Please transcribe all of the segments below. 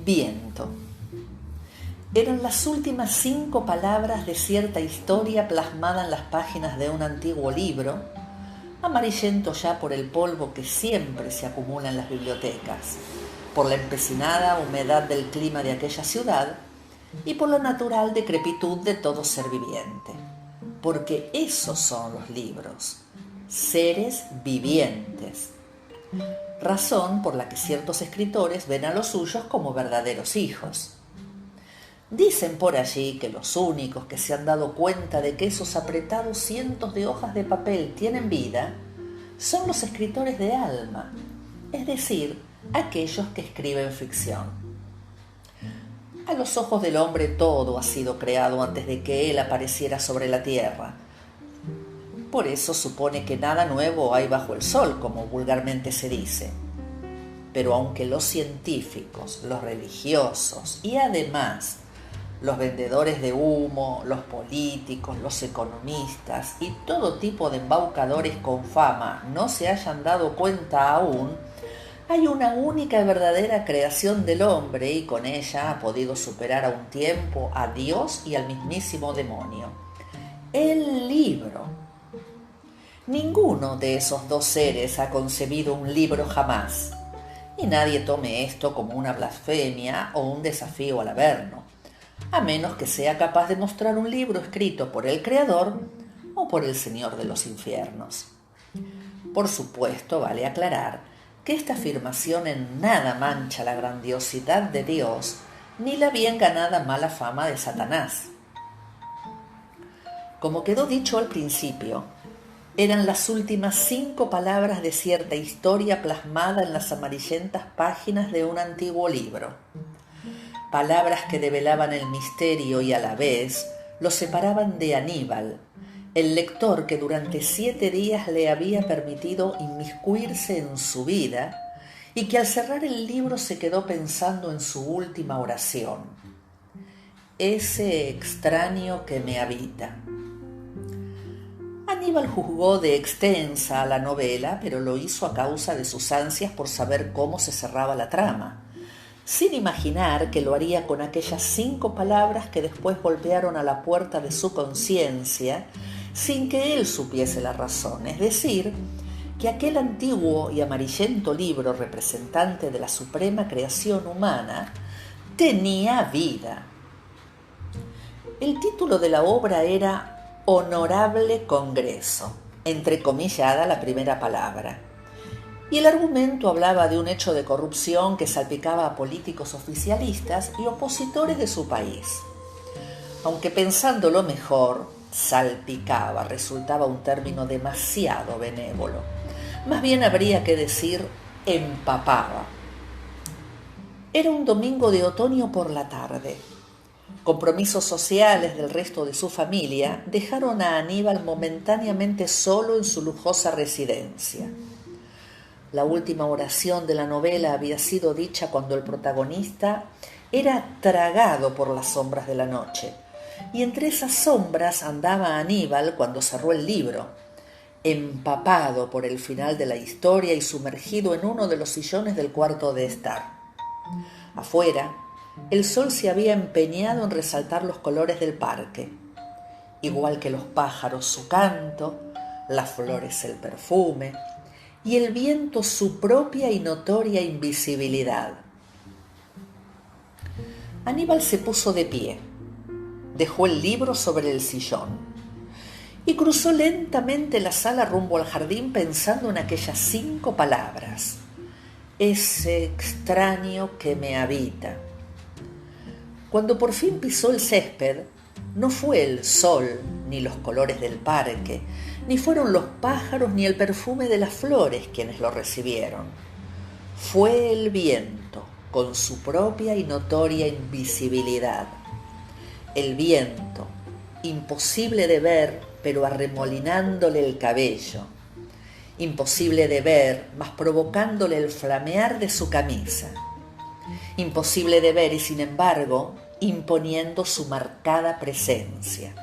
Viento. Eran las últimas 5 palabras de cierta historia plasmada en las páginas de un antiguo libro, amarillento ya por el polvo que siempre se acumula en las bibliotecas, por la empecinada humedad del clima de aquella ciudad y por la natural decrepitud de todo ser viviente. Porque esos son los libros, seres vivientes. Razón por la que ciertos escritores ven a los suyos como verdaderos hijos. Dicen por allí que los únicos que se han dado cuenta de que esos apretados cientos de hojas de papel tienen vida son los escritores de alma, es decir, aquellos que escriben ficción. A los ojos del hombre todo ha sido creado antes de que él apareciera sobre la tierra. Por eso supone que nada nuevo hay bajo el sol, como vulgarmente se dice. Pero aunque los científicos, los religiosos y además los vendedores de humo, los políticos, los economistas y todo tipo de embaucadores con fama no se hayan dado cuenta aún, hay una única y verdadera creación del hombre y con ella ha podido superar a un tiempo a Dios y al mismísimo demonio: el libro. Ninguno de esos dos seres ha concebido un libro jamás, y nadie tome esto como una blasfemia o un desafío al Averno, a menos que sea capaz de mostrar un libro escrito por el Creador o por el Señor de los infiernos. Por supuesto, vale aclarar que esta afirmación en nada mancha la grandiosidad de Dios ni la bien ganada mala fama de Satanás. Como quedó dicho al principio, eran las últimas 5 palabras de cierta historia plasmada en las amarillentas páginas de un antiguo libro. Palabras que develaban el misterio y a la vez lo separaban de Aníbal, el lector que durante 7 días le había permitido inmiscuirse en su vida y que al cerrar el libro se quedó pensando en su última oración: ese extraño que me habita. Aníbal juzgó de extensa a la novela, pero lo hizo a causa de sus ansias por saber cómo se cerraba la trama, sin imaginar que lo haría con aquellas 5 palabras que después golpearon a la puerta de su conciencia sin que él supiese la razón, es decir, que aquel antiguo y amarillento libro representante de la suprema creación humana tenía vida. El título de la obra era Honorable Congreso, entrecomillada la primera palabra, y el argumento hablaba de un hecho de corrupción que salpicaba a políticos oficialistas y opositores de su país. Aunque pensándolo mejor, salpicaba resultaba un término demasiado benévolo. Más bien habría que decir empapaba. Era un domingo de otoño por la tarde. Compromisos sociales del resto de su familia dejaron a Aníbal momentáneamente solo en su lujosa residencia. La última oración de la novela había sido dicha cuando el protagonista era tragado por las sombras de la noche, y entre esas sombras andaba Aníbal cuando cerró el libro, empapado por el final de la historia y sumergido en uno de los sillones del cuarto de estar. Afuera, el sol se había empeñado en resaltar los colores del parque, igual que los pájaros su canto, las flores el perfume y el viento su propia y notoria invisibilidad. Aníbal se puso de pie, dejó el libro sobre el sillón y cruzó lentamente la sala rumbo al jardín pensando en aquellas 5 palabras: ese extraño que me habita. Cuando por fin pisó el césped, no fue el sol, ni los colores del parque, ni fueron los pájaros, ni el perfume de las flores quienes lo recibieron. Fue el viento, con su propia y notoria invisibilidad. El viento, imposible de ver, pero arremolinándole el cabello. Imposible de ver, mas provocándole el flamear de su camisa. Imposible de ver y, sin embargo, imponiendo su marcada presencia.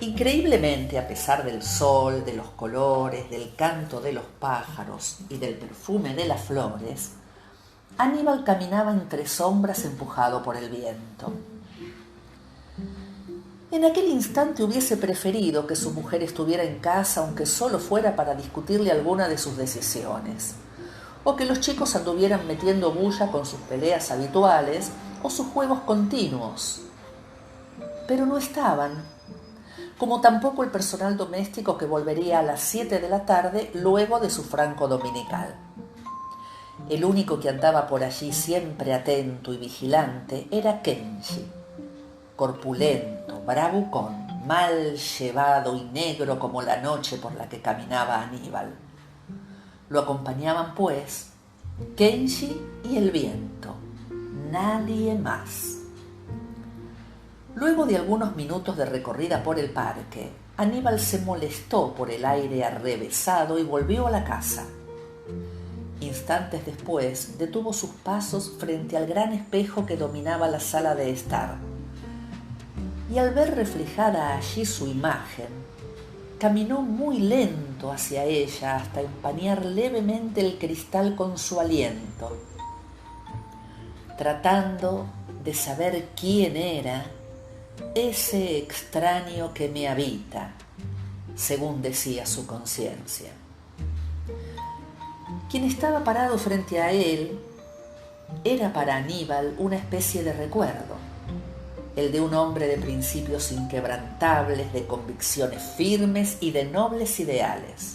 Increíblemente, a pesar del sol, de los colores, del canto de los pájaros y del perfume de las flores, Aníbal caminaba entre sombras empujado por el viento. En aquel instante hubiese preferido que su mujer estuviera en casa, aunque solo fuera para discutirle alguna de sus decisiones, o que los chicos anduvieran metiendo bulla con sus peleas habituales o sus juegos continuos. Pero no estaban, como tampoco el personal doméstico que volvería a las 7 de la tarde luego de su franco dominical. El único que andaba por allí siempre atento y vigilante era Kenji, corpulento, bravucón, mal llevado y negro como la noche por la que caminaba Aníbal. Lo acompañaban, pues, Kenji y el viento, nadie más. Luego de algunos minutos de recorrida por el parque, Aníbal se molestó por el aire arrevesado y volvió a la casa. Instantes después, detuvo sus pasos frente al gran espejo que dominaba la sala de estar. Y al ver reflejada allí su imagen, caminó muy lento hacia ella hasta empañar levemente el cristal con su aliento, tratando de saber quién era ese extraño que me habita, según decía su conciencia. Quien estaba parado frente a él era para Aníbal una especie de recuerdo, el de un hombre de principios inquebrantables, de convicciones firmes y de nobles ideales.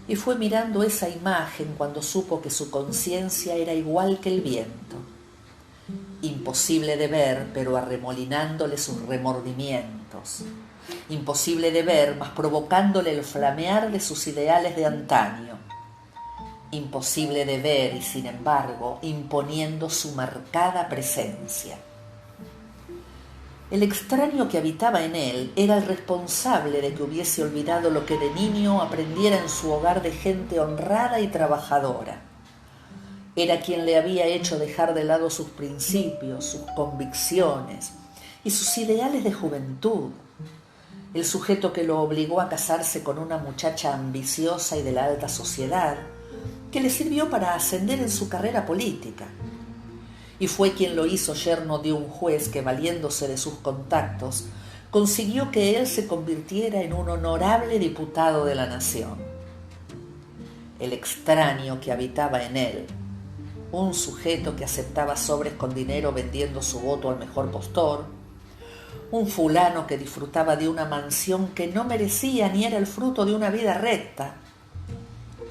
Y fue mirando esa imagen cuando supo que su conciencia era igual que el viento, imposible de ver, pero arremolinándole sus remordimientos, imposible de ver, mas provocándole el flamear de sus ideales de antaño, imposible de ver y, sin embargo, imponiendo su marcada presencia. El extraño que habitaba en él era el responsable de que hubiese olvidado lo que de niño aprendiera en su hogar de gente honrada y trabajadora. Era quien le había hecho dejar de lado sus principios, sus convicciones y sus ideales de juventud. El sujeto que lo obligó a casarse con una muchacha ambiciosa y de la alta sociedad, que le sirvió para ascender en su carrera política. Y fue quien lo hizo yerno de un juez que, valiéndose de sus contactos, consiguió que él se convirtiera en un honorable diputado de la nación. El extraño que habitaba en él, un sujeto que aceptaba sobres con dinero vendiendo su voto al mejor postor, un fulano que disfrutaba de una mansión que no merecía ni era el fruto de una vida recta,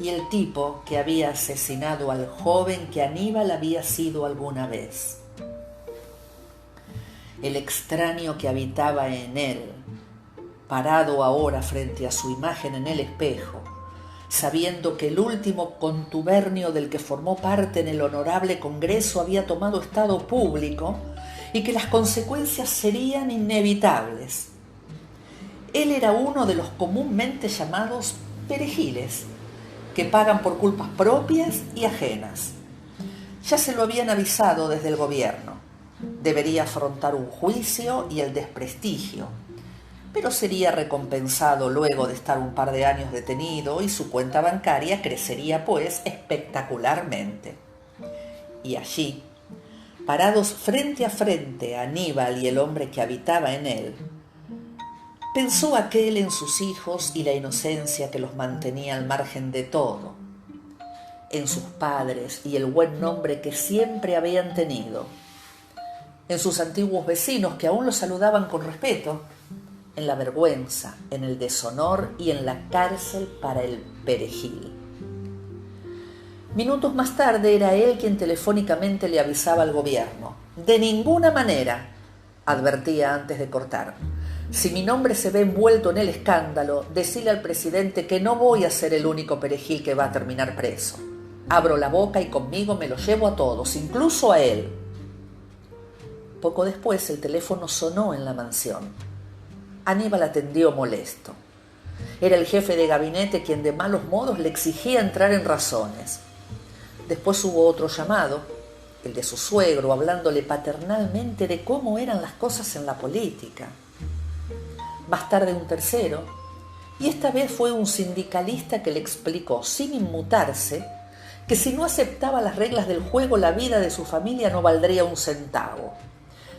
y el tipo que había asesinado al joven que Aníbal había sido alguna vez. El extraño que habitaba en él, parado ahora frente a su imagen en el espejo, sabiendo que el último contubernio del que formó parte en el honorable Congreso había tomado estado público y que las consecuencias serían inevitables. Él era uno de los comúnmente llamados perejiles, que pagan por culpas propias y ajenas. Ya se lo habían avisado desde el gobierno. Debería afrontar un juicio y el desprestigio, pero sería recompensado luego de estar un par de años detenido y su cuenta bancaria crecería, pues, espectacularmente. Y allí, parados frente a frente Aníbal y el hombre que habitaba en él, pensó aquel en sus hijos y la inocencia que los mantenía al margen de todo, en sus padres y el buen nombre que siempre habían tenido, en sus antiguos vecinos que aún los saludaban con respeto, en la vergüenza, en el deshonor y en la cárcel para el perejil. Minutos más tarde era él quien telefónicamente le avisaba al gobierno. «De ninguna manera», advertía antes de cortar. «Si mi nombre se ve envuelto en el escándalo, decile al presidente que no voy a ser el único perejil que va a terminar preso. Abro la boca y conmigo me lo llevo a todos, incluso a él». Poco después el teléfono sonó en la mansión. Aníbal atendió molesto. Era el jefe de gabinete quien de malos modos le exigía entrar en razones. Después hubo otro llamado, el de su suegro, hablándole paternalmente de cómo eran las cosas en la política. Más tarde un tercero, y esta vez fue un sindicalista que le explicó, sin inmutarse, que si no aceptaba las reglas del juego, la vida de su familia no valdría un centavo,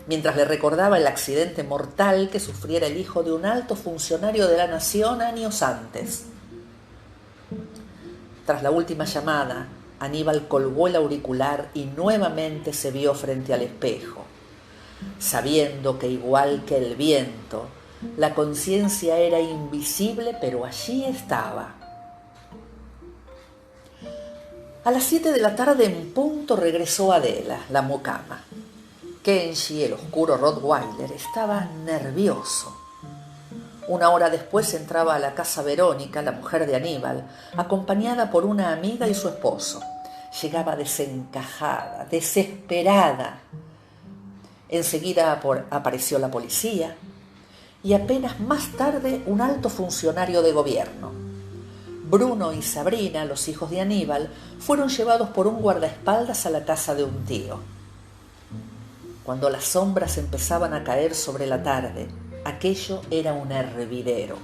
mientras le recordaba el accidente mortal que sufriera el hijo de un alto funcionario de la nación años antes. Tras la última llamada, Aníbal colgó el auricular y nuevamente se vio frente al espejo, sabiendo que, igual que el viento, la conciencia era invisible, pero allí estaba. A las 7 de la tarde en punto regresó Adela, la mucama. Kenji, el oscuro Rottweiler, estaba nervioso. Una hora después entraba a la casa Verónica, la mujer de Aníbal, acompañada por una amiga y su esposo. Llegaba desencajada, desesperada. Enseguida apareció la policía y apenas más tarde un alto funcionario de gobierno. Bruno y Sabrina, los hijos de Aníbal, fueron llevados por un guardaespaldas a la casa de un tío. Cuando las sombras empezaban a caer sobre la tarde, aquello era un hervidero.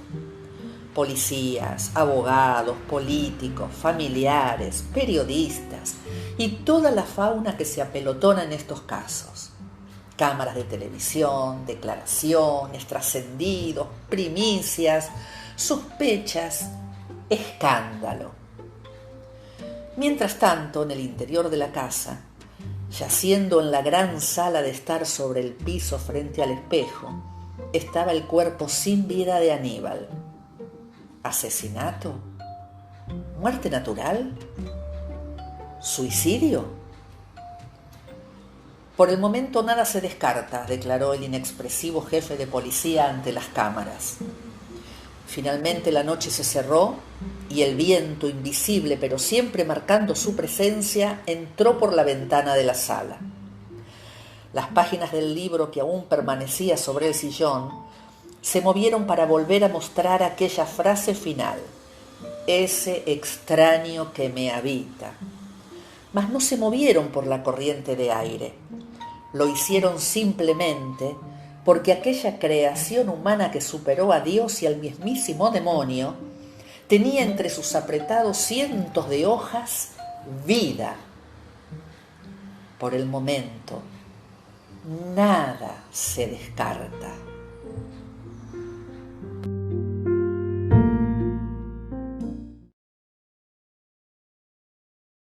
Policías, abogados, políticos, familiares, periodistas y toda la fauna que se apelotona en estos casos. Cámaras de televisión, declaraciones, trascendidos, primicias, sospechas, escándalo. Mientras tanto, en el interior de la casa, yaciendo en la gran sala de estar sobre el piso frente al espejo, estaba el cuerpo sin vida de Aníbal. ¿Asesinato? ¿Muerte natural? ¿Suicidio? Por el momento nada se descarta, declaró el inexpresivo jefe de policía ante las cámaras. Finalmente la noche se cerró y el viento, invisible pero siempre marcando su presencia, entró por la ventana de la sala. Las páginas del libro que aún permanecía sobre el sillón se movieron para volver a mostrar aquella frase final: ese extraño que me habita. Mas no se movieron por la corriente de aire. Lo hicieron simplemente porque aquella creación humana que superó a Dios y al mismísimo demonio tenía entre sus apretados cientos de hojas vida. Por el momento, nada se descarta.